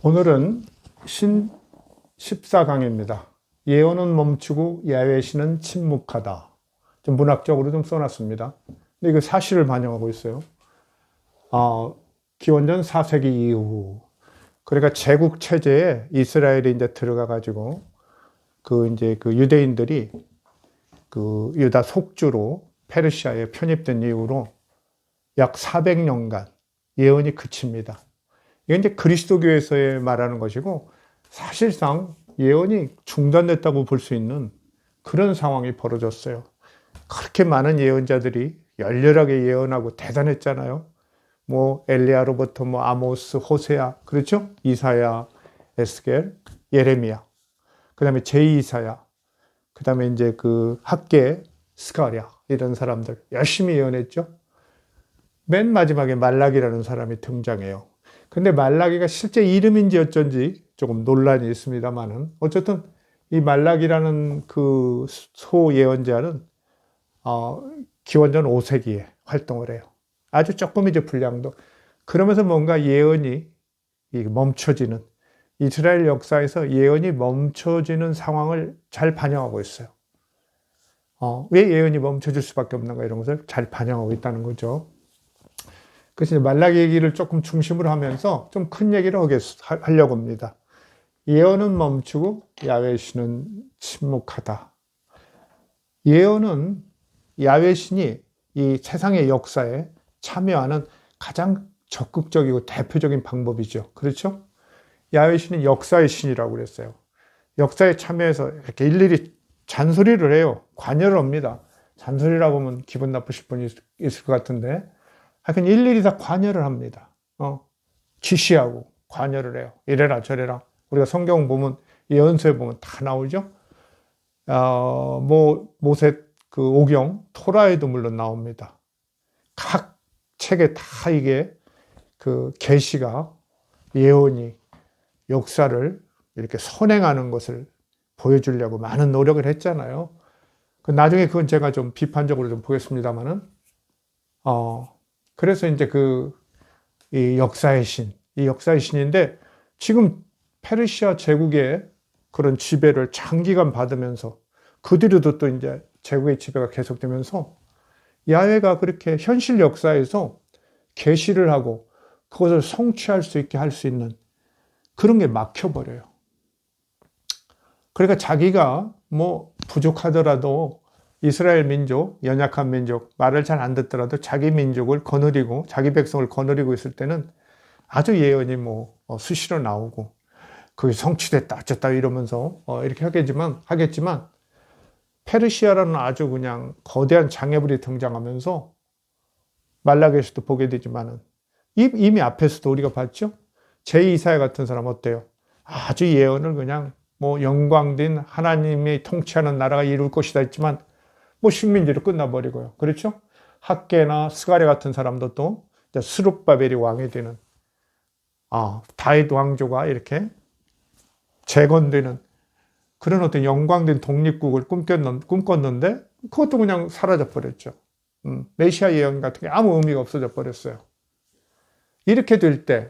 오늘은 신 14강입니다. 예언은 멈추고 야훼 신은 침묵하다. 좀 문학적으로 좀 써놨습니다. 근데 이거 사실을 반영하고 있어요. 기원전 4세기 이후. 그러니까 제국 체제에 이스라엘이 이제 들어가가지고 그 유대인들이 그 유다 속주로 페르시아에 편입된 이후로 약 400년간 예언이 그칩니다. 이게 이제 그리스도교에서의 말하는 것이고 사실상 예언이 중단됐다고 볼 수 있는 그런 상황이 벌어졌어요. 그렇게 많은 예언자들이 열렬하게 예언하고 대단했잖아요. 뭐 엘리야로부터 뭐 아모스, 호세아, 그렇죠? 이사야, 에스겔, 예레미야, 그다음에 제2이사야, 그다음에 이제 그 학개, 스가랴 이런 사람들 열심히 예언했죠. 맨 마지막에 말라기라는 사람이 등장해요. 근데 말라기가 실제 이름인지 어쩐지 조금 논란이 있습니다만은 어쨌든 이 말라기라는 그 소예언자는 기원전 5세기에 활동을 해요. 아주 조금 이제 분량도. 그러면서 뭔가 예언이 멈춰지는, 이스라엘 역사에서 예언이 멈춰지는 상황을 잘 반영하고 있어요. 왜 예언이 멈춰질 수밖에 없는가 이런 것을 잘 반영하고 있다는 거죠. 그래서 말라기 얘기를 조금 중심으로 하면서 좀 큰 얘기를 하려고 합니다. 예언은 멈추고 야훼 신은 침묵하다. 예언은 야훼 신이 이 세상의 역사에 참여하는 가장 적극적이고 대표적인 방법이죠. 그렇죠? 야훼 신은 역사의 신이라고 그랬어요. 역사에 참여해서 이렇게 일일이 잔소리를 해요. 관여를 합니다. 잔소리라고 하면 기분 나쁘실 분이 있을 것 같은데 하여튼 일일이 다 관여를 합니다. 지시하고 관여를 해요. 이래라 저래라. 우리가 성경 보면 예언서에 보면 다 나오죠. 모세 그 오경 토라에도 물론 나옵니다. 각 책에 다 이게 그 계시가 예언이 역사를 이렇게 선행하는 것을 보여주려고 많은 노력을 했잖아요. 나중에 그건 제가 좀 비판적으로 좀 보겠습니다만은 그래서 이제 이 역사의 신인데 지금 페르시아 제국의 그런 지배를 장기간 받으면서 그 뒤로도 또 이제 제국의 지배가 계속되면서 야훼가 그렇게 현실 역사에서 계시를 하고 그것을 성취할 수 있게 할 수 있는 그런 게 막혀버려요. 그러니까 자기가 뭐 부족하더라도 이스라엘 민족, 연약한 민족, 말을 잘 안 듣더라도 자기 민족을 거느리고 자기 백성을 거느리고 있을 때는 아주 예언이 수시로 나오고 그게 성취됐다 어쨌다 이러면서 이렇게 하겠지만 페르시아라는 아주 그냥 거대한 장애물이 등장하면서 말라기에서도 보게 되지만은 이미 앞에서도 우리가 봤죠. 제2이사야 같은 사람 어때요? 아주 예언을 그냥 영광된 하나님이 통치하는 나라가 이룰 것이다 했지만 식민지로 끝나버리고요. 그렇죠? 학개나 스가랴 같은 사람도 또 스룹바벨이 왕이 되는 다윗 왕조가 이렇게 재건되는 그런 어떤 영광된 독립국을 꿈꿨는데 그것도 그냥 사라져 버렸죠. 메시아 예언 같은 게 아무 의미가 없어져 버렸어요. 이렇게 될 때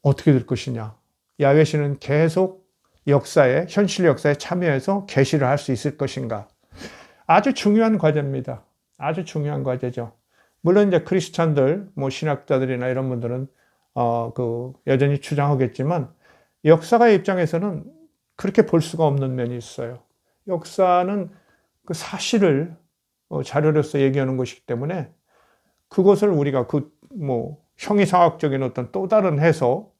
어떻게 될 것이냐? 야훼 신은 계속 현실 역사에 참여해서 계시를 할 수 있을 것인가? 아주 중요한 과제입니다. 아주 중요한 과제죠. 물론 이제 크리스찬들, 신학자들이나 이런 분들은 여전히 주장하겠지만 역사가의 입장에서는 그렇게 볼 수가 없는 면이 있어요. 역사는 그 사실을 자료로서 얘기하는 것이기 때문에 그것을 우리가 형이상학적인 어떤 또 다른 해석,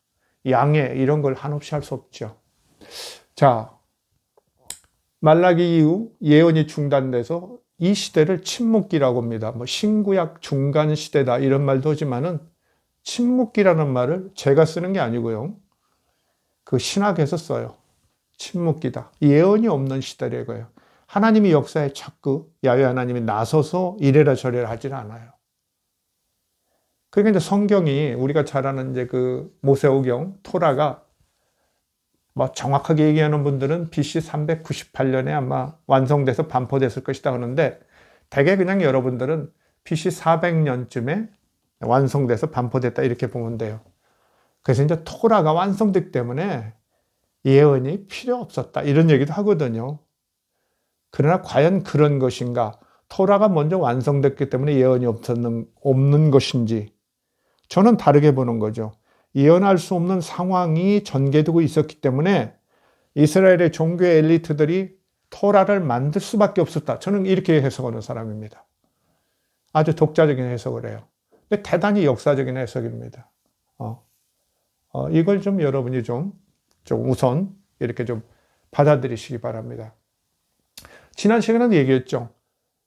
양해 이런 걸 한없이 할 수 없죠. 자, 말라기 이후 예언이 중단돼서 이 시대를 침묵기라고 합니다. 신구약 중간 시대다 이런 말도 하지만은 침묵기라는 말을 제가 쓰는 게 아니고요. 그 신학에서 써요. 침묵기다. 예언이 없는 시대래고요. 하나님이 역사에 자꾸 야훼 하나님이 나서서 이래라 저래라 하지는 않아요. 그러니까 이제 성경이 우리가 잘 아는 이제 그 모세오경 토라가 정확하게 얘기하는 분들은 BC 398년에 아마 완성돼서 반포됐을 것이다 하는데 대개 그냥 여러분들은 BC 400년쯤에 완성돼서 반포됐다 이렇게 보면 돼요. 그래서 이제 토라가 완성됐기 때문에 예언이 필요 없었다. 이런 얘기도 하거든요. 그러나 과연 그런 것인가? 토라가 먼저 완성됐기 때문에 예언이 없는 것인지 저는 다르게 보는 거죠. 예언할 수 없는 상황이 전개되고 있었기 때문에 이스라엘의 종교의 엘리트들이 토라를 만들 수밖에 없었다. 저는 이렇게 해석하는 사람입니다. 아주 독자적인 해석을 해요. 근데 대단히 역사적인 해석입니다. 이걸 좀 여러분이 좀 우선 이렇게 좀 받아들이시기 바랍니다. 지난 시간에는 얘기했죠.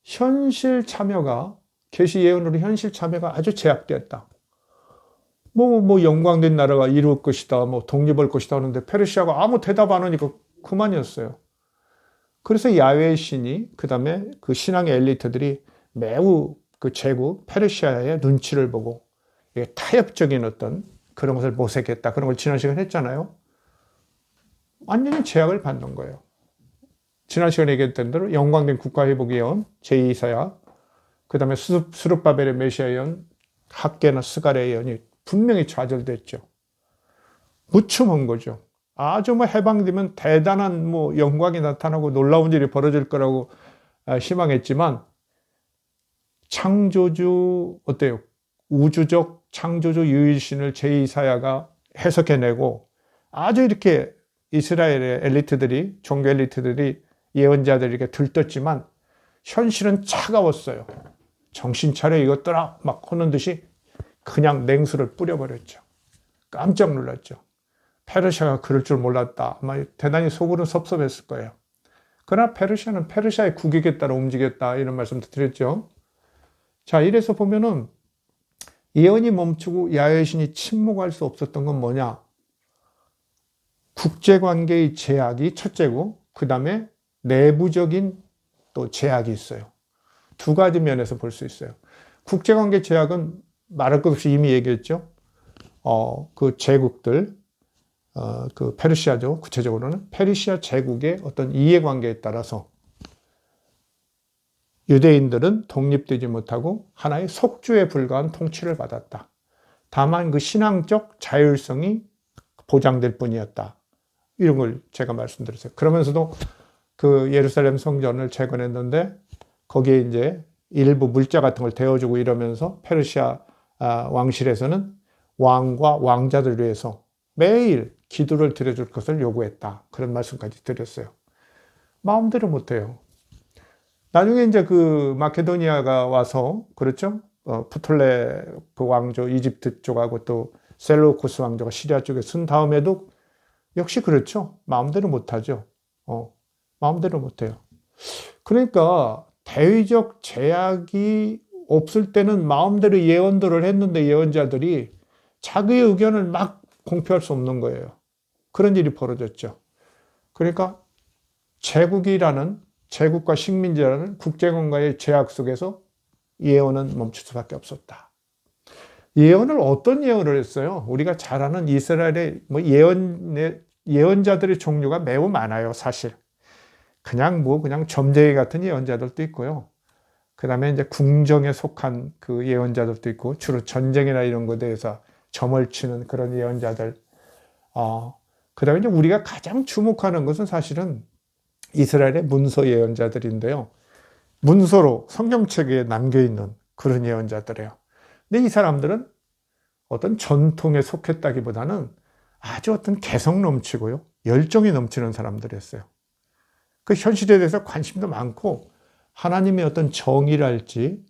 현실 참여가, 계시 예언으로 현실 참여가 아주 제약되었다. 영광된 나라가 이룰 것이다, 독립할 것이다 하는데 페르시아가 아무 대답 안 하니까 그만이었어요. 그래서 야훼의 신이, 그 다음에 그 신앙의 엘리트들이 매우 그 제국 페르시아의 눈치를 보고 타협적인 어떤 그런 것을 모색했다. 그런 걸 지난 시간에 했잖아요. 완전히 제약을 받는 거예요. 지난 시간에 얘기했던 대로 영광된 국가회복 예언, 제2이사야, 그 다음에 스룹바벨의 메시아 예언, 학개나 스가랴 예언이 분명히 좌절됐죠. 무춤한 거죠. 아주 해방되면 대단한 영광이 나타나고 놀라운 일이 벌어질 거라고 희망했지만 창조주 어때요? 우주적 창조주 유일신을 제2이사야가 해석해내고 아주 이렇게 이스라엘의 엘리트들이, 종교 엘리트들이, 예언자들이 이렇게 들떴지만 현실은 차가웠어요. 정신 차려 이것들아 막 하는 듯이 그냥 냉수를 뿌려버렸죠. 깜짝 놀랐죠. 페르시아가 그럴 줄 몰랐다. 아마 대단히 속으로는 섭섭했을 거예요. 그러나 페르시아는 페르시아의 국익에 따라 움직였다. 이런 말씀도 드렸죠. 자, 이래서 보면은 예언이 멈추고 야훼의 신이 침묵할 수 없었던 건 뭐냐? 국제관계의 제약이 첫째고, 그 다음에 내부적인 또 제약이 있어요. 두 가지 면에서 볼 수 있어요. 국제관계 제약은 말할 것 없이 이미 얘기했죠. 그 제국들, 그 페르시아죠. 구체적으로는 페르시아 제국의 어떤 이해관계에 따라서 유대인들은 독립되지 못하고 하나의 속주에 불과한 통치를 받았다. 다만 그 신앙적 자율성이 보장될 뿐이었다. 이런 걸 제가 말씀드렸어요. 그러면서도 그 예루살렘 성전을 재건했는데 거기에 이제 일부 물자 같은 걸 데워주고 이러면서 페르시아 왕실에서는 왕과 왕자들 위해서 매일 기도를 드려줄 것을 요구했다. 그런 말씀까지 드렸어요. 마음대로 못해요. 나중에 이제 그 마케도니아가 와서, 그렇죠? 프톨레 그 왕조 이집트 쪽하고 또 셀루코스 왕조가 시리아 쪽에 쓴 다음에도 역시 그렇죠. 마음대로 못하죠. 마음대로 못해요. 그러니까 대의적 제약이 없을 때는 마음대로 예언들을 했는데 예언자들이 자기의 의견을 막 공표할 수 없는 거예요. 그런 일이 벌어졌죠. 그러니까 제국과 식민지라는 국제관계의 제약 속에서 예언은 멈출 수밖에 없었다. 예언을 어떤 예언을 했어요? 우리가 잘 아는 이스라엘의 예언자들의 종류가 매우 많아요, 사실. 그냥 점쟁이 같은 예언자들도 있고요. 그 다음에 이제 궁정에 속한 그 예언자들도 있고, 주로 전쟁이나 이런 것에 대해서 점을 치는 그런 예언자들. 그 다음에 이제 우리가 가장 주목하는 것은 사실은 이스라엘의 문서 예언자들인데요. 문서로 성경책에 남겨있는 그런 예언자들이에요. 근데 이 사람들은 어떤 전통에 속했다기보다는 아주 어떤 개성 넘치고요. 열정이 넘치는 사람들이었어요. 그 현실에 대해서 관심도 많고 하나님의 어떤 정의랄지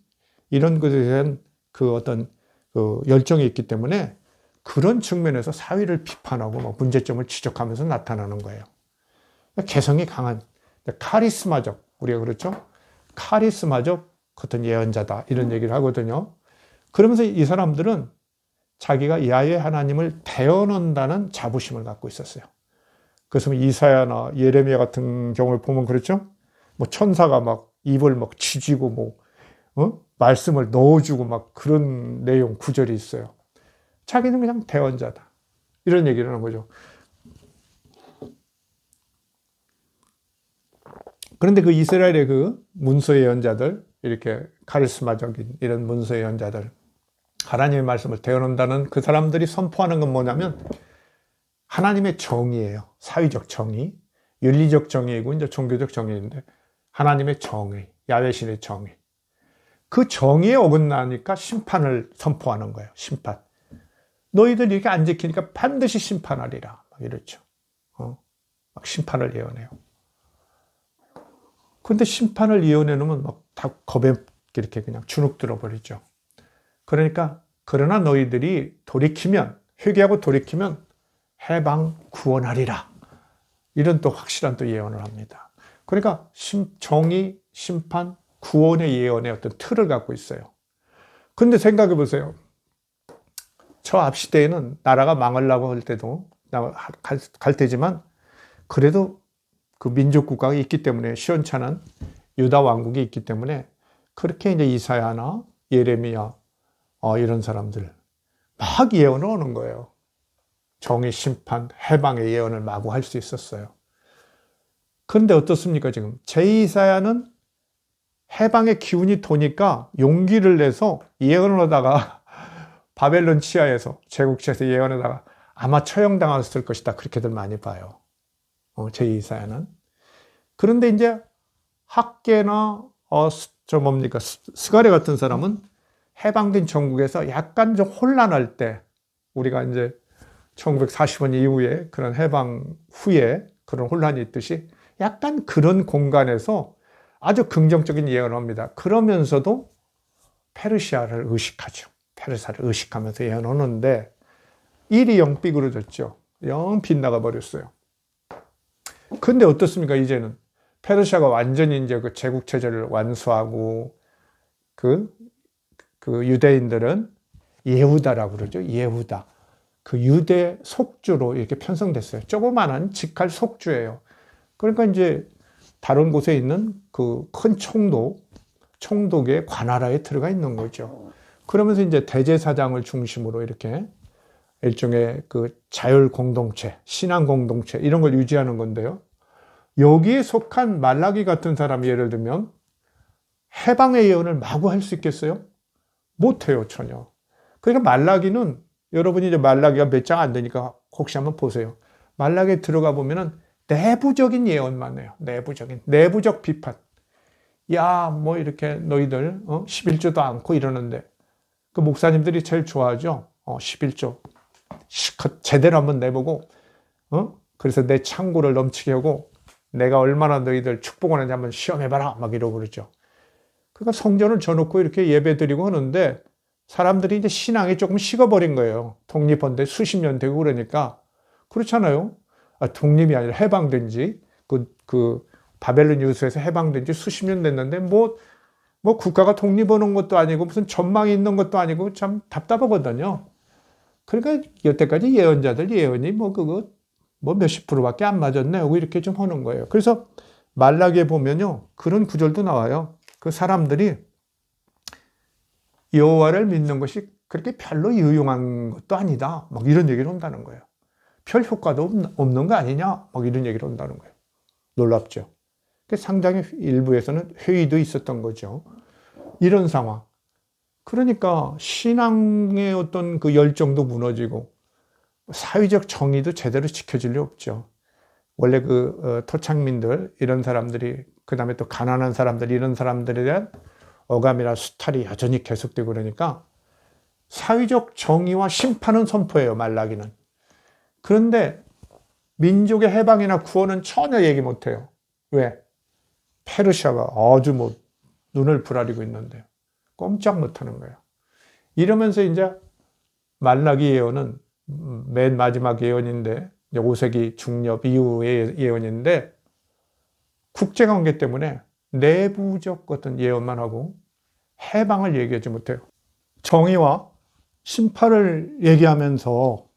이런 것에 대한 그 어떤 그 열정이 있기 때문에 그런 측면에서 사회를 비판하고 문제점을 지적하면서 나타나는 거예요. 개성이 강한 카리스마적, 우리가 그렇죠? 카리스마적 어떤 예언자다 이런 얘기를 하거든요. 그러면서 이 사람들은 자기가 야훼 하나님을 대언한다는 자부심을 갖고 있었어요. 그래서 이사야나 예레미야 같은 경우를 보면 그렇죠? 천사가 막 입을 치쥐고 말씀을 넣어주고 그런 내용 구절이 있어요. 자기는 그냥 대언자다. 이런 얘기를 하는 거죠. 그런데 그 이스라엘의 그 문서 예언자들, 이렇게 카리스마적인 이런 문서 예언자들, 하나님의 말씀을 대언한다는 그 사람들이 선포하는 건 뭐냐면 하나님의 정의예요. 사회적 정의, 윤리적 정의이고 이제 종교적 정의인데 하나님의 정의, 야훼신의 정의. 그 정의에 어긋나니까 심판을 선포하는 거예요. 심판. 너희들 이렇게 안 지키니까 반드시 심판하리라. 막 이렇죠. 막 심판을 예언해요. 근데 심판을 예언해 놓으면 막 다 겁에 이렇게 그냥 주눅 들어버리죠. 그러니까 그러나 너희들이 돌이키면 회개하고 돌이키면 해방 구원하리라. 이런 또 확실한 또 예언을 합니다. 그러니까 정의, 심판, 구원의 예언의 어떤 틀을 갖고 있어요. 근데 생각해 보세요. 저 앞시대에는 나라가 망하려고 할 때도 갈 때지만 그래도 그 민족 국가가 있기 때문에 시원찮은 유다 왕국이 있기 때문에 그렇게 이제 이사야나 예레미야 이런 사람들 막 예언을 하는 거예요. 정의, 심판, 해방의 예언을 마구 할 수 있었어요. 그런데 어떻습니까 지금? 제2사야는 해방의 기운이 도니까 용기를 내서 예언을 하다가 바벨론 치하에서 제국치하에서 예언하다가 아마 처형당했을 것이다. 그렇게들 많이 봐요. 제2사야는. 그런데 이제 학계나 스가랴 같은 사람은 해방된 전국에서 약간 좀 혼란할 때 우리가 이제 1945년 이후에 그런 해방 후에 그런 혼란이 있듯이 약간 그런 공간에서 아주 긍정적인 예언을 합니다. 그러면서도 페르시아를 의식하죠. 페르시아를 의식하면서 예언하는데 일이 영 삐그러졌죠. 영 빗나가 버렸어요. 근데 어떻습니까? 이제는 페르시아가 완전히 이제 그 제국 체제를 완수하고 그 유대인들은 예후다라고 그러죠. 예후다. 그 유대 속주로 이렇게 편성됐어요. 조그마한 직할 속주예요. 그러니까 이제 다른 곳에 있는 그 큰 총독의 관할하에 들어가 있는 거죠. 그러면서 이제 대제사장을 중심으로 이렇게 일종의 그 자율 공동체, 신앙 공동체 이런 걸 유지하는 건데요. 여기에 속한 말라기 같은 사람이 예를 들면 해방의 예언을 마구 할 수 있겠어요? 못해요, 전혀. 그러니까 말라기는 여러분이 이제 말라기가 몇 장 안 되니까 혹시 한번 보세요. 말라기에 들어가 보면은 내부적인 예언만 해요. 내부적 비판. 야, 뭐 이렇게 너희들 11조도 않고 이러는데 그 목사님들이 제일 좋아하죠. 11조 제대로 한번 내보고 그래서 내 창고를 넘치게 하고 내가 얼마나 너희들 축복하는지 한번 시험해봐라 막 이러고 그러죠. 그러니까 성전을 져놓고 이렇게 예배드리고 하는데 사람들이 이제 신앙이 조금 식어버린 거예요. 독립한 데 수십 년 되고 그러니까. 그렇잖아요. 독립이 아니라 해방된 지, 바벨론 유수에서 해방된 지 수십 년 됐는데, 뭐 국가가 독립하는 것도 아니고, 무슨 전망이 있는 것도 아니고, 참 답답하거든요. 그러니까 여태까지 예언자들 예언이 몇십 프로밖에 안 맞았네 하고 이렇게 좀 하는 거예요. 그래서 말라기에 보면요. 그런 구절도 나와요. 그 사람들이 여호와를 믿는 것이 그렇게 별로 유용한 것도 아니다. 막 이런 얘기를 한다는 거예요. 별 효과도 없는 거 아니냐? 막 이런 얘기를 한다는 거예요. 놀랍죠. 상당히 일부에서는 회의도 있었던 거죠. 이런 상황. 그러니까 신앙의 어떤 그 열정도 무너지고 사회적 정의도 제대로 지켜질 리 없죠. 원래 토착민들 이런 사람들이 그다음에 또 가난한 사람들 이런 사람들에 대한 어감이나 수탈이 여전히 계속되고 그러니까 사회적 정의와 심판은 선포해요. 말라기는. 그런데 민족의 해방이나 구원은 전혀 얘기 못해요. 왜? 페르시아가 아주 눈을 부라리고 있는데요. 꼼짝 못하는 거예요. 이러면서 이제 말라기 예언은 맨 마지막 예언인데 5세기 중엽 이후의 예언인데 국제관계 때문에 내부적 어떤 예언만 하고 해방을 얘기하지 못해요. 정의와 심판을 얘기하면서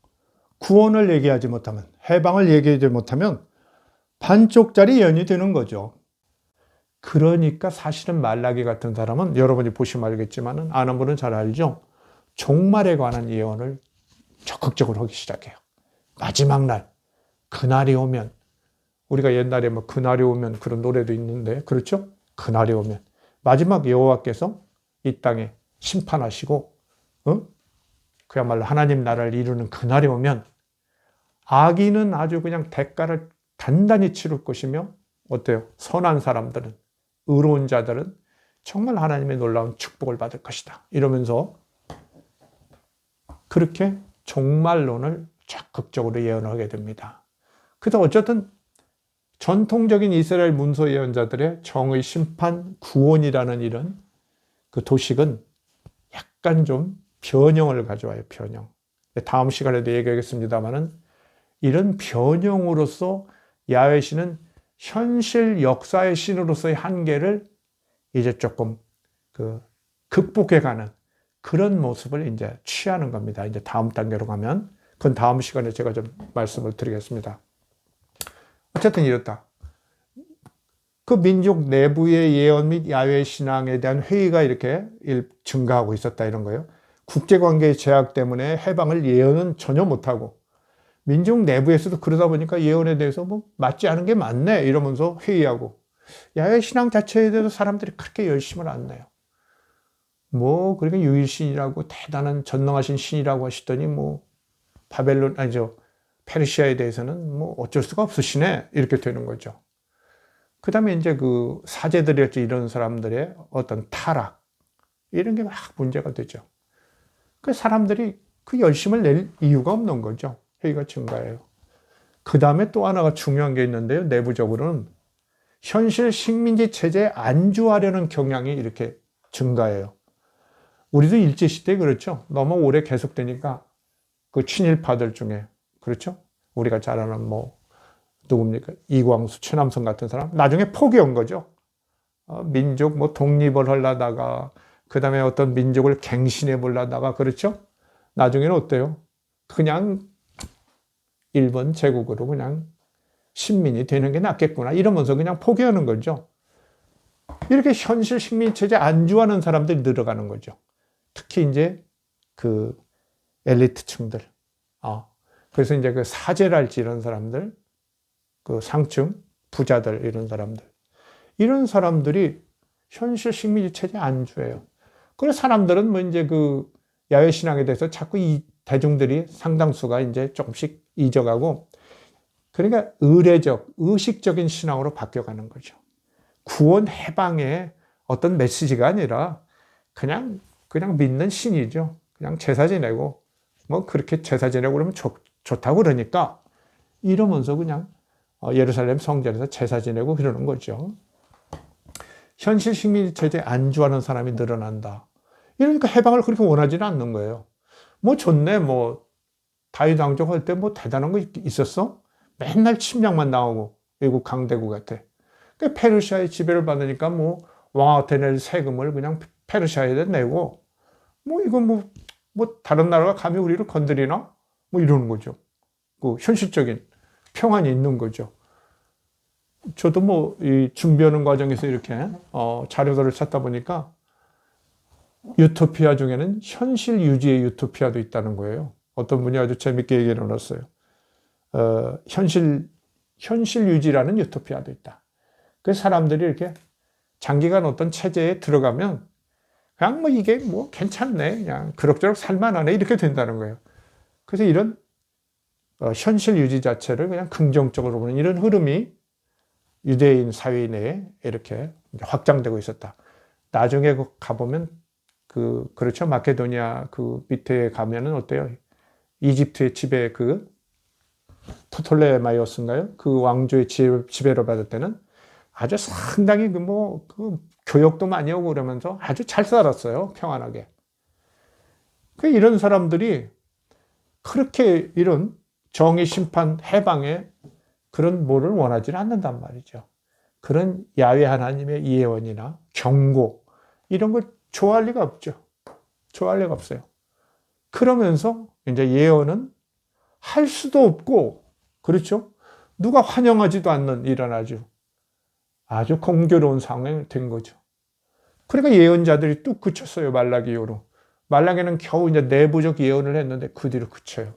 구원을 얘기하지 못하면, 해방을 얘기하지 못하면 반쪽짜리 예언이 되는 거죠. 그러니까 사실은 말라기 같은 사람은 여러분이 보시면 알겠지만 아는 분은 잘 알죠. 종말에 관한 예언을 적극적으로 하기 시작해요. 마지막 날, 그날이 오면, 우리가 옛날에 그날이 오면 그런 노래도 있는데, 그렇죠? 그날이 오면 마지막 여호와께서 이 땅에 심판하시고 그야말로 하나님 나라를 이루는 그날이 오면 악인은 아주 그냥 대가를 단단히 치를 것이며 어때요? 선한 사람들은, 의로운 자들은 정말 하나님의 놀라운 축복을 받을 것이다. 이러면서 그렇게 종말론을 적극적으로 예언하게 됩니다. 그래서 어쨌든 전통적인 이스라엘 문서 예언자들의 정의, 심판, 구원이라는 이런 그 도식은 약간 좀 변형을 가져와요. 변형. 다음 시간에도 얘기하겠습니다만은 이런 변형으로서 야훼 신은 현실 역사의 신으로서의 한계를 이제 조금 극복해가는 그런 모습을 이제 취하는 겁니다. 이제 다음 단계로 가면 그건 다음 시간에 제가 좀 말씀을 드리겠습니다. 어쨌든 이렇다. 그 민족 내부의 예언 및 야훼 신앙에 대한 회의가 이렇게 증가하고 있었다 이런 거예요. 국제관계의 제약 때문에 해방을 예언은 전혀 못하고 민족 내부에서도 그러다 보니까 예언에 대해서 뭐 맞지 않은 게 맞네 이러면서 회의하고 야훼 신앙 자체에 대해서 사람들이 그렇게 열심을 안 내요. 뭐 그러니까 유일신이라고 대단한 전능하신 신이라고 하시더니 뭐 바벨론 아니죠 페르시아에 대해서는 뭐 어쩔 수가 없으시네 이렇게 되는 거죠. 그 다음에 이제 그 사제들이었지 이런 사람들의 어떤 타락 이런 게 막 문제가 되죠. 그 사람들이 그 열심을 낼 이유가 없는 거죠. 회의가 증가해요. 그 다음에 또 하나가 중요한 게 있는데요. 내부적으로는 현실 식민지 체제에 안주하려는 경향이 이렇게 증가해요. 우리도 일제시대에 그렇죠. 너무 오래 계속되니까 그 친일파들 중에 그렇죠. 우리가 잘 아는 뭐 누굽니까? 이광수, 최남선 같은 사람 나중에 포기한 거죠. 민족 뭐 독립을 하려다가 그 다음에 어떤 민족을 갱신해 보려다가 그렇죠. 나중에는 어때요? 그냥 일본 제국으로 그냥 식민이 되는 게 낫겠구나 이러면서 그냥 포기하는 거죠. 이렇게 현실 식민 체제 안주하는 사람들이 늘어가는 거죠. 특히 이제 그 엘리트층들. 그래서 이제 그 사제랄지 이런 사람들, 그 상층, 부자들 이런 사람들. 이런 사람들이 현실 식민지 체제 안주예요. 그래서 사람들은 뭐 이제 그 야훼 신앙에 대해서 자꾸 이 대중들이 상당수가 이제 조금씩 잊어가고 그러니까 의례적, 의식적인 신앙으로 바뀌어가는 거죠. 구원 해방의 어떤 메시지가 아니라 그냥 믿는 신이죠. 그냥 제사 지내고 뭐 그렇게 제사 지내고 그러면 좋다고 그러니까 이러면서 그냥 예루살렘 성전에서 제사 지내고 그러는 거죠. 현실 식민지 체제에 안주하는 사람이 늘어난다. 이러니까 해방을 그렇게 원하지는 않는 거예요. 뭐 좋네, 뭐 다윗 왕조 할 때 뭐 대단한 거 있었어? 맨날 침략만 당하고 외국 강대국 같아. 그 페르시아의 지배를 받으니까 뭐 왕한테 낼 세금을 그냥 페르시아에 내고 뭐 이건 뭐 다른 나라가 감히 우리를 건드리나? 뭐 이러는 거죠. 그 현실적인 평안이 있는 거죠. 저도 뭐 이 준비하는 과정에서 이렇게 자료들을 찾다 보니까 유토피아 중에는 현실 유지의 유토피아도 있다는 거예요. 어떤 분이 아주 재밌게 얘기를 해놨어요. 현실 유지라는 유토피아도 있다. 그래서 사람들이 이렇게 장기간 어떤 체제에 들어가면 그냥 뭐 이게 뭐 괜찮네. 그냥 그럭저럭 살만하네. 이렇게 된다는 거예요. 그래서 이런 현실 유지 자체를 그냥 긍정적으로 보는 이런 흐름이 유대인 사회 내에 이렇게 확장되고 있었다. 나중에 가보면 그렇죠. 마케도니아 그 밑에 가면은 어때요? 이집트의 지배 토톨레마이오스인가요? 그 왕조의 지배를 받을 때는 아주 상당히 교역도 많이 오고 그러면서 아주 잘 살았어요. 평안하게. 이런 사람들이 그렇게 이런 정의, 심판, 해방의 그런 뭐를 원하지는 않는단 말이죠. 그런 야훼 하나님의 예언이나 경고 이런 걸 좋아할 리가 없죠. 좋아할 리가 없어요. 그러면서 이제 예언은 할 수도 없고 그렇죠. 누가 환영하지도 않는 이런 아주 공교로운 상황이 된 거죠. 그러니까 예언자들이 뚝 그쳤어요. 말라기 이후로. 말라기는 겨우 이제 내부적 예언을 했는데 그 뒤로 그쳐요.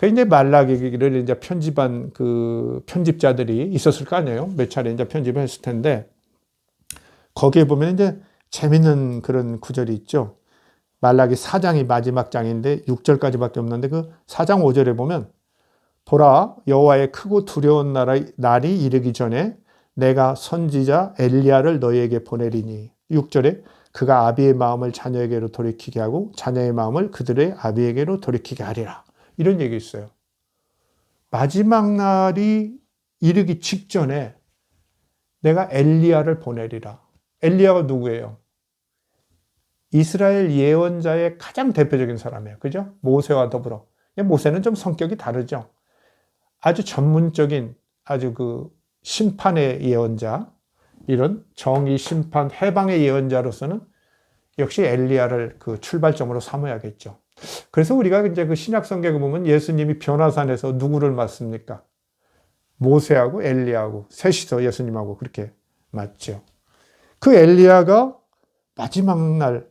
이제 말라기를 이제 편집한 그 편집자들이 있었을 거 아니에요. 몇 차례 이제 편집을 했을 텐데 거기에 보면 이제 재밌는 그런 구절이 있죠. 말라기 4장이 마지막 장인데 6절까지밖에 없는데 그 4장 5절에 보면 보라 여호와의 크고 두려운 날이 이르기 전에 내가 선지자 엘리야를 너희에게 보내리니 6절에 그가 아비의 마음을 자녀에게로 돌이키게 하고 자녀의 마음을 그들의 아비에게로 돌이키게 하리라. 이런 얘기 있어요. 마지막 날이 이르기 직전에 내가 엘리야를 보내리라. 엘리야가 누구예요? 이스라엘 예언자의 가장 대표적인 사람이에요. 그죠? 모세와 더불어. 모세는 좀 성격이 다르죠. 아주 전문적인 아주 그 심판의 예언자, 이런 정의, 심판, 해방의 예언자로서는 역시 엘리야를 그 출발점으로 삼아야겠죠. 그래서 우리가 이제 그 신약 성경에 보면 예수님이 변화산에서 누구를 맞습니까? 모세하고 엘리야하고 셋이서 예수님하고 그렇게 맞죠. 그 엘리야가 마지막 날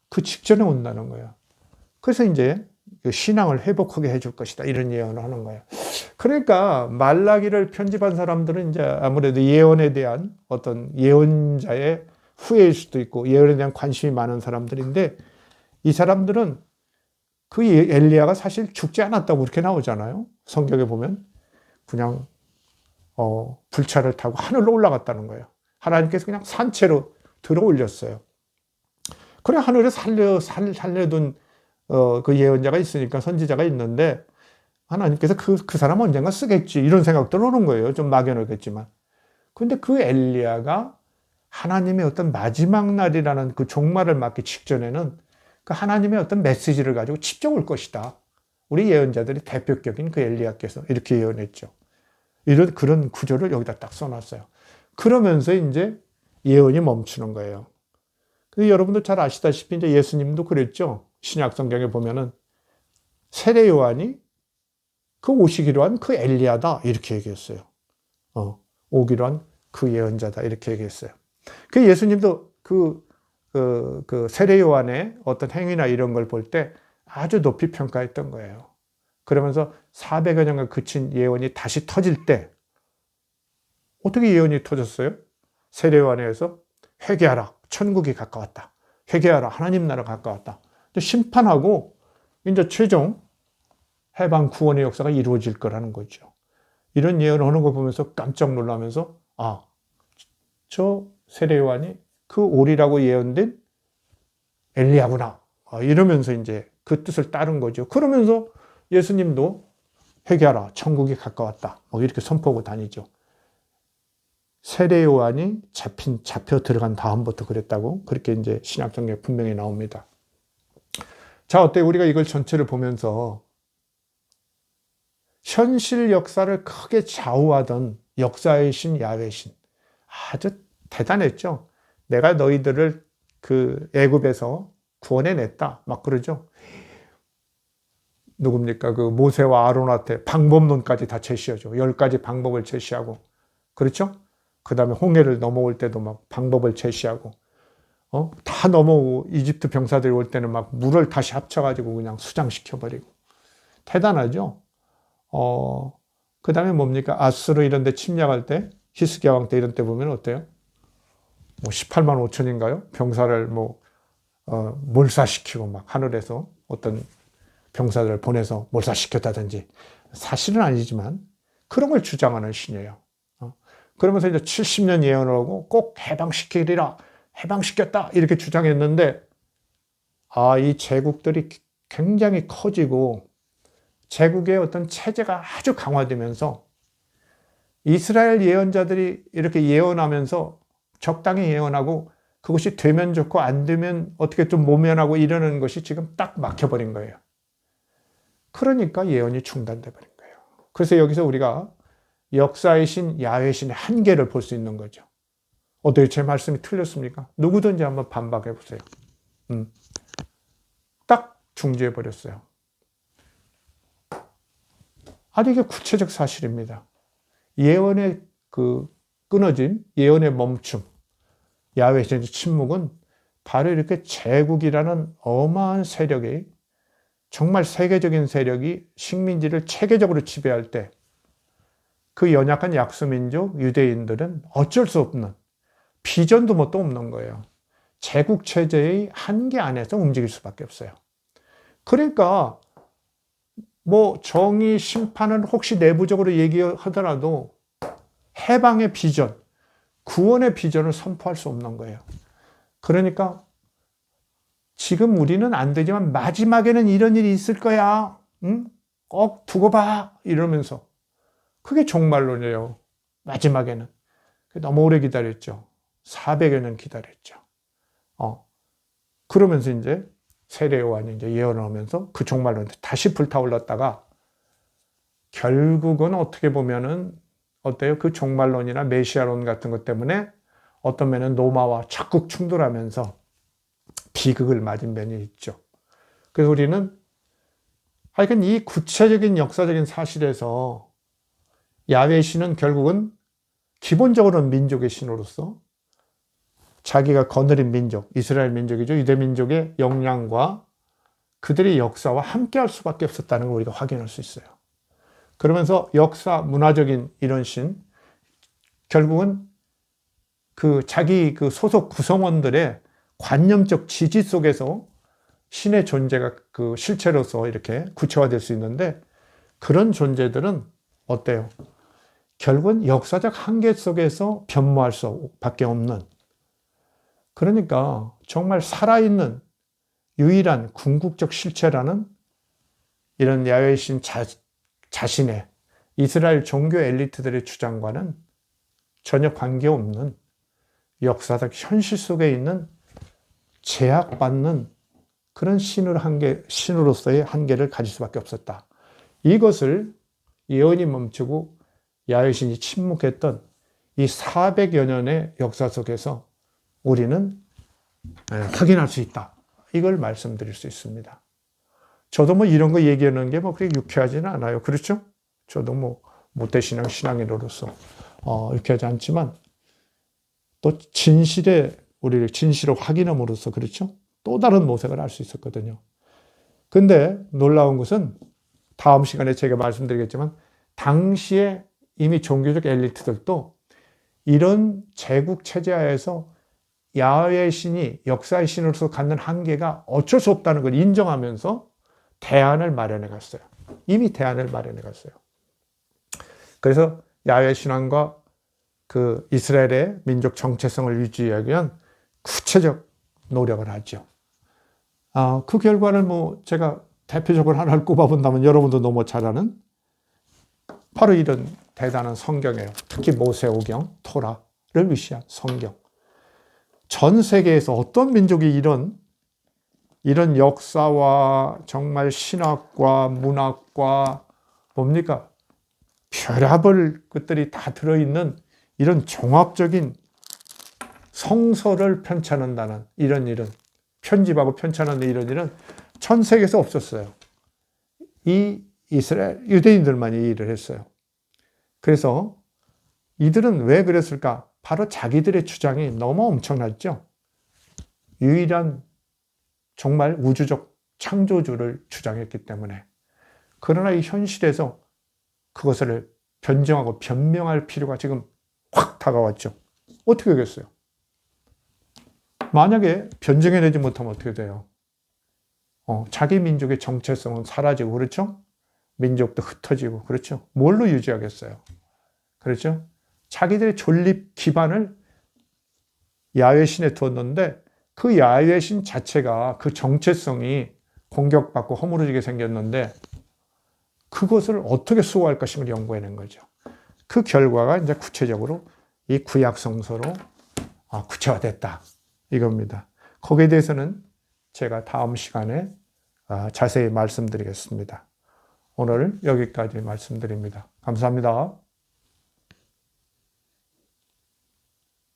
그 직전에 온다는 거예요. 그래서 이제 신앙을 회복하게 해줄 것이다. 이런 예언을 하는 거예요. 그러니까 말라기를 편집한 사람들은 이제 아무래도 예언에 대한 어떤 예언자의 후예일 수도 있고 예언에 대한 관심이 많은 사람들인데 이 사람들은 그 엘리야가 사실 죽지 않았다고 그렇게 나오잖아요. 성경에 보면 그냥 불차를 타고 하늘로 올라갔다는 거예요. 하나님께서 그냥 산채로 들어 올렸어요. 그래 하늘에 살려둔 그 예언자가 있으니까 선지자가 있는데 하나님께서 그 사람 언젠가 쓰겠지 이런 생각도 오는 거예요. 좀 막연하겠지만. 그런데 그 엘리야가 하나님의 어떤 마지막 날이라는 그 종말을 맞기 직전에는 그 하나님의 어떤 메시지를 가지고 직접 올 것이다. 우리 예언자들이 대표격인 그 엘리야께서 이렇게 예언했죠. 그런 구조를 여기다 딱 써놨어요. 그러면서 이제 예언이 멈추는 거예요. 여러분도 잘 아시다시피 이제 예수님도 그랬죠. 신약 성경에 보면은 세례 요한이 그 오시기로 한 그 엘리야다 이렇게 얘기했어요. 오기로 한 그 예언자다 이렇게 얘기했어요. 그 예수님도 그 세례 요한의 어떤 행위나 이런 걸 볼 때 아주 높이 평가했던 거예요. 그러면서 400여 년간 그친 예언이 다시 터질 때 어떻게 예언이 터졌어요? 세례 요한에 의해서 회개하라. 천국이 가까웠다. 회개하라. 하나님 나라 가까웠다. 심판하고 이제 최종 해방 구원의 역사가 이루어질 거라는 거죠. 이런 예언을 하는 거 보면서 깜짝 놀라면서 저 세례 요한이 그 오리라고 예언된 엘리야구나. 이러면서 이제 그 뜻을 따른 거죠. 그러면서 예수님도 회개하라. 천국이 가까웠다. 이렇게 선포하고 다니죠. 세례 요한이 잡혀 들어간 다음부터 그랬다고 그렇게 이제 신약성경에 분명히 나옵니다. 자, 어때? 우리가 이걸 전체를 보면서 현실 역사를 크게 좌우하던 역사의 신 야훼 신 아주 대단했죠. 내가 너희들을 그 애굽에서 구원해냈다 막 그러죠. 누굽니까? 그 모세와 아론한테 방법론까지 다 제시하죠. 10가지 방법을 제시하고 그렇죠? 그 다음에 홍해를 넘어올 때도 막 방법을 제시하고 다 넘어오고 이집트 병사들이 올 때는 막 물을 다시 합쳐가지고 그냥 수장시켜버리고 대단하죠. 그 다음에 뭡니까? 아수르 이런 데 침략할 때 히스기야 왕 때 이런 때 보면 어때요? 18만 5천인가요? 병사를 몰살시키고 막 하늘에서 어떤 병사들을 보내서 몰살시켰다든지 사실은 아니지만 그런 걸 주장하는 신이에요. 그러면서 이제 70년 예언을 하고 꼭 해방시키리라, 해방시켰다 이렇게 주장했는데 이 제국들이 굉장히 커지고 제국의 어떤 체제가 아주 강화되면서 이스라엘 예언자들이 이렇게 예언하면서 적당히 예언하고 그것이 되면 좋고 안 되면 어떻게 좀 모면하고 이러는 것이 지금 딱 막혀버린 거예요. 그러니까 예언이 중단돼 버린 거예요. 그래서 여기서 우리가 역사의 신 야훼 신의 한계를 볼 수 있는 거죠. 어떻게 제 말씀이 틀렸습니까? 누구든지 한번 반박해 보세요. 딱 중지해 버렸어요. 아주 이게 구체적 사실입니다. 예언의 그 끊어진 예언의 멈춤, 야훼 신의 침묵은 바로 이렇게 제국이라는 어마한 세력이 정말 세계적인 세력이 식민지를 체계적으로 지배할 때 그 연약한 약소민족 유대인들은 어쩔 수 없는 비전도 뭣도 없는 거예요. 제국체제의 한계 안에서 움직일 수밖에 없어요. 그러니까 뭐 정의, 심판은 혹시 내부적으로 얘기하더라도 해방의 비전, 구원의 비전을 선포할 수 없는 거예요. 그러니까 지금 우리는 안 되지만 마지막에는 이런 일이 있을 거야. 응? 꼭 두고 봐. 이러면서. 그게 종말론이에요. 마지막에는. 너무 오래 기다렸죠. 400여 년 기다렸죠. 그러면서 이제 세례 요한이 이제 예언하면서 그 종말론 다시 불타올랐다가 결국은 어떻게 보면은 어때요? 그 종말론이나 메시아론 같은 것 때문에 어떤 면은 로마와 적극 충돌하면서 비극을 맞은 면이 있죠. 그래서 우리는 하여간 이 구체적인 역사적인 사실에서 야훼 신은 결국은 기본적으로는 민족의 신으로서 자기가 거느린 민족, 이스라엘 민족이죠. 유대 민족의 역량과 그들의 역사와 함께 할 수밖에 없었다는 걸 우리가 확인할 수 있어요. 그러면서 역사, 문화적인 이런 신, 결국은 그 자기 그 소속 구성원들의 관념적 지지 속에서 신의 존재가 그 실체로서 이렇게 구체화될 수 있는데 그런 존재들은 어때요? 결국은 역사적 한계 속에서 변모할 수밖에 없는 그러니까 정말 살아있는 유일한 궁극적 실체라는 이런 야훼 신 자신의 이스라엘 종교 엘리트들의 주장과는 전혀 관계없는 역사적 현실 속에 있는 제약받는 그런 신으로서의 한계를 가질 수밖에 없었다. 이것을 예언이 멈추고 야훼 신이 침묵했던 이 400여 년의 역사 속에서 우리는 확인할 수 있다. 이걸 말씀드릴 수 있습니다. 저도 뭐 이런 거 얘기하는 게 뭐 그렇게 유쾌하지는 않아요. 그렇죠? 저도 뭐 모태신앙 신앙인으로서 유쾌하지 않지만 또 우리를 진실을 확인함으로써 그렇죠? 또 다른 모색을 알 수 있었거든요. 근데 놀라운 것은 다음 시간에 제가 말씀드리겠지만 당시에 이미 종교적 엘리트들도 이런 제국 체제하에서 야훼 신이 역사의 신으로서 갖는 한계가 어쩔 수 없다는 걸 인정하면서 대안을 마련해 갔어요. 이미 대안을 마련해 갔어요. 그래서 야훼 신앙과 그 이스라엘의 민족 정체성을 유지하기 위한 구체적 노력을 하죠. 그 결과를 뭐 제가 대표적으로 하나를 꼽아본다면 여러분도 너무 잘 아는 바로 이런 대단한 성경이에요. 특히 모세오경, 토라를 위시한 성경. 전 세계에서 어떤 민족이 이런 역사와 정말 신학과 문학과 뭡니까? 별의별 것들이 다 들어있는 이런 종합적인 성서를 편찬한다는 이런 일은 편집하고 편찬하는 이런 일은 전 세계에서 없었어요. 이 이스라엘 유대인들만 이 일을 했어요. 그래서 이들은 왜 그랬을까? 바로 자기들의 주장이 너무 엄청났죠. 유일한 정말 우주적 창조주를 주장했기 때문에. 그러나 이 현실에서 그것을 변증하고 변명할 필요가 지금 확 다가왔죠. 어떻게 하겠어요? 만약에 변증해내지 못하면 어떻게 돼요? 자기 민족의 정체성은 사라지고 그렇죠? 민족도 흩어지고 그렇죠? 뭘로 유지하겠어요? 그렇죠? 자기들의 존립 기반을 야훼 신에 두었는데 그 야훼 신 자체가 그 정체성이 공격받고 허물어지게 생겼는데 그것을 어떻게 수호할 것인가 연구해낸 거죠. 그 결과가 이제 구체적으로 이 구약 성서로 구체화됐다. 이겁니다. 거기에 대해서는 제가 다음 시간에 자세히 말씀드리겠습니다. 오늘 여기까지 말씀드립니다. 감사합니다.